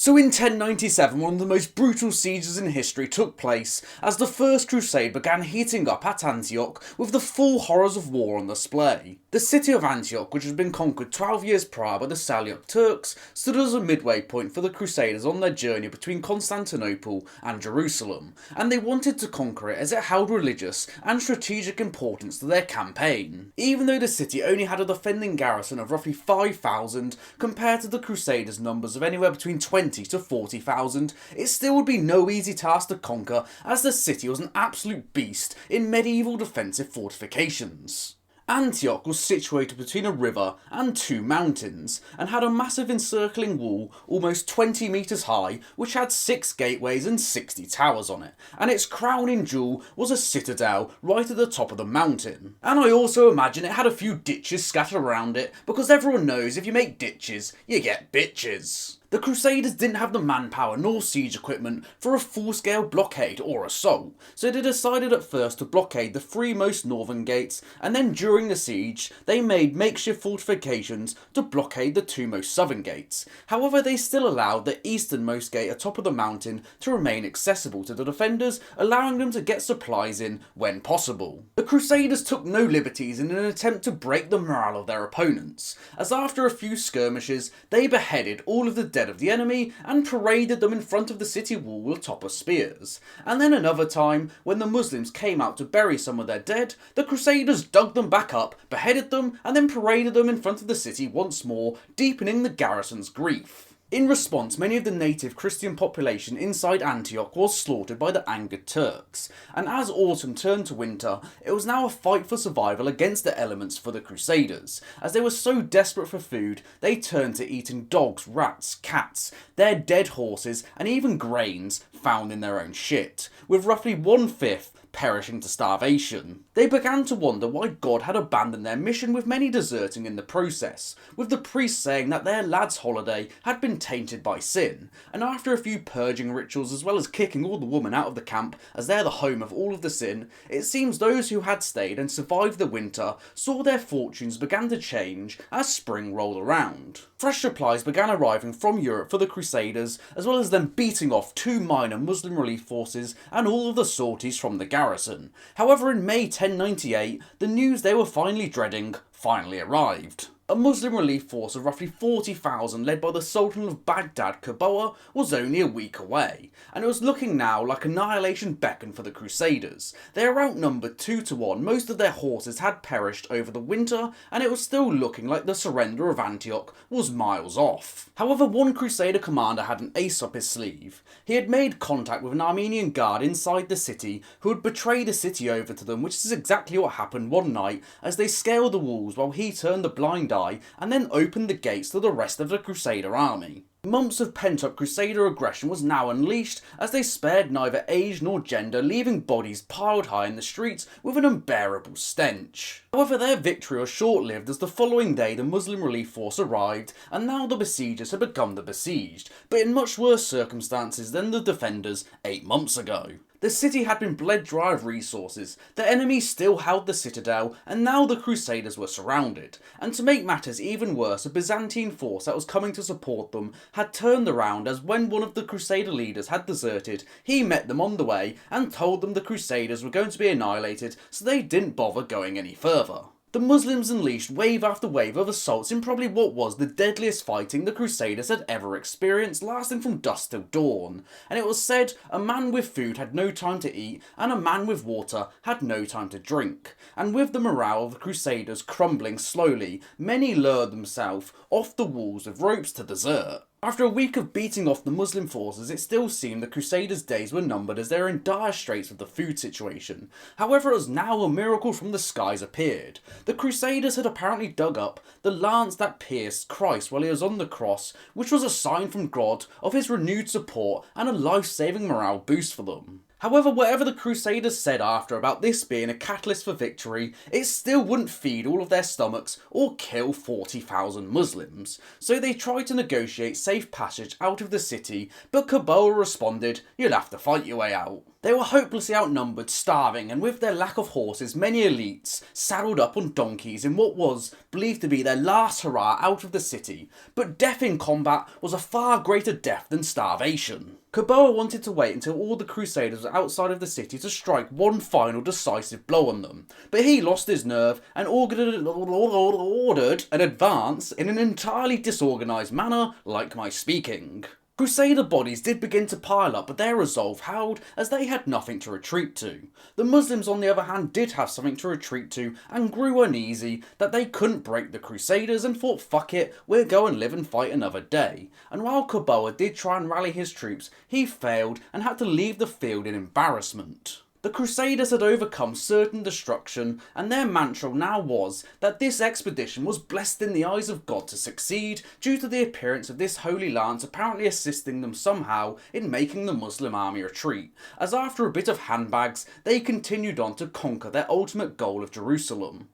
So in 1097, one of the most brutal sieges in history took place as the First Crusade began heating up at Antioch with the full horrors of war on display. The city of Antioch, which had been conquered 12 years prior by the Seljuk Turks, stood as a midway point for the Crusaders on their journey between Constantinople and Jerusalem, and they wanted to conquer it as it held religious and strategic importance to their campaign. Even though the city only had a defending garrison of roughly 5,000 compared to the Crusaders' numbers of anywhere between 20 to 40,000, it still would be no easy task to conquer, as the city was an absolute beast in medieval defensive fortifications. Antioch was situated between a river and two mountains, and had a massive encircling wall almost 20 metres high, which had 6 gateways and 60 towers on it, and its crowning jewel was a citadel right at the top of the mountain. And I also imagine it had a few ditches scattered around it, because everyone knows if you make ditches, you get bitches. The Crusaders didn't have the manpower nor siege equipment for a full-scale blockade or assault, so they decided at first to blockade the 3 most northern gates, and then during the siege they made makeshift fortifications to blockade the 2 most southern gates. However, they still allowed the easternmost gate atop of the mountain to remain accessible to the defenders, allowing them to get supplies in when possible. The Crusaders took no liberties in an attempt to break the morale of their opponents, as after a few skirmishes they beheaded all of the dead of the enemy and paraded them in front of the city wall atop of spears. And then another time, when the Muslims came out to bury some of their dead, the Crusaders dug them back up, beheaded them, and then paraded them in front of the city once more, deepening the garrison's grief. In response, many of the native Christian population inside Antioch was slaughtered by the angered Turks, and as autumn turned to winter, it was now a fight for survival against the elements for the Crusaders. As they were so desperate for food, they turned to eating dogs, rats, cats, their dead horses, and even grains found in their own shit, with roughly 1/5 perishing to starvation. They began to wonder why God had abandoned their mission, with many deserting in the process, with the priests saying that their lad's holiday had been tainted by sin, and after a few purging rituals as well as kicking all the women out of the camp as they're the home of all of the sin, it seems those who had stayed and survived the winter saw their fortunes began to change as spring rolled around. Fresh supplies began arriving from Europe for the Crusaders, as well as them beating off 2 minor Muslim relief forces and all of the sorties from the garrison. However, in May 1098, the news they were finally dreading finally arrived. A Muslim relief force of roughly 40,000 led by the Sultan of Baghdad, Qaboa, was only a week away, and it was looking now like annihilation beckoned for the Crusaders. They are outnumbered 2 to 1, most of their horses had perished over the winter, and it was still looking like the surrender of Antioch was miles off. However, one Crusader commander had an ace up his sleeve. He had made contact with an Armenian guard inside the city who had betrayed the city over to them, which is exactly what happened one night as they scaled the walls while he turned a blind eye and then opened the gates to the rest of the Crusader army. Months of pent-up Crusader aggression was now unleashed as they spared neither age nor gender, leaving bodies piled high in the streets with an unbearable stench. However, their victory was short-lived as the following day the Muslim relief force arrived, and now the besiegers had become the besieged, but in much worse circumstances than the defenders 8 months ago. The city had been bled dry of resources, the enemy still held the citadel, and now the Crusaders were surrounded. And to make matters even worse, a Byzantine force that was coming to support them had turned around, as when one of the Crusader leaders had deserted, he met them on the way and told them the Crusaders were going to be annihilated, so they didn't bother going any further. The Muslims unleashed wave after wave of assaults in probably what was the deadliest fighting the Crusaders had ever experienced, lasting from dusk till dawn. And it was said a man with food had no time to eat, and a man with water had no time to drink. And with the morale of the Crusaders crumbling slowly, many lured themselves off the walls with ropes to desert. After a week of beating off the Muslim forces, it still seemed the Crusaders' days were numbered as they were in dire straits with the food situation. However, as now a miracle from the skies appeared. The Crusaders had apparently dug up the lance that pierced Christ while he was on the cross, which was a sign from God of his renewed support and a life-saving morale boost for them. However, whatever the Crusaders said after about this being a catalyst for victory, it still wouldn't feed all of their stomachs or kill 40,000 Muslims, so they tried to negotiate safe passage out of the city, but Qaboa responded, "You'll have to fight your way out." They were hopelessly outnumbered, starving, and with their lack of horses, many elites saddled up on donkeys in what was believed to be their last hurrah out of the city, but death in combat was a far greater death than starvation. Qaboa wanted to wait until all the Crusaders were outside of the city to strike one final decisive blow on them, but he lost his nerve and ordered an advance in an entirely disorganised manner, like my speaking. Crusader bodies did begin to pile up, but their resolve held as they had nothing to retreat to. The Muslims, on the other hand, did have something to retreat to and grew uneasy that they couldn't break the Crusaders and thought, fuck it, we'll go and live and fight another day. And while Qaboa did try and rally his troops, he failed and had to leave the field in embarrassment. The Crusaders had overcome certain destruction, and their mantra now was that this expedition was blessed in the eyes of God to succeed due to the appearance of this Holy Lance apparently assisting them somehow in making the Muslim army retreat, as after a bit of handbags they continued on to conquer their ultimate goal of Jerusalem.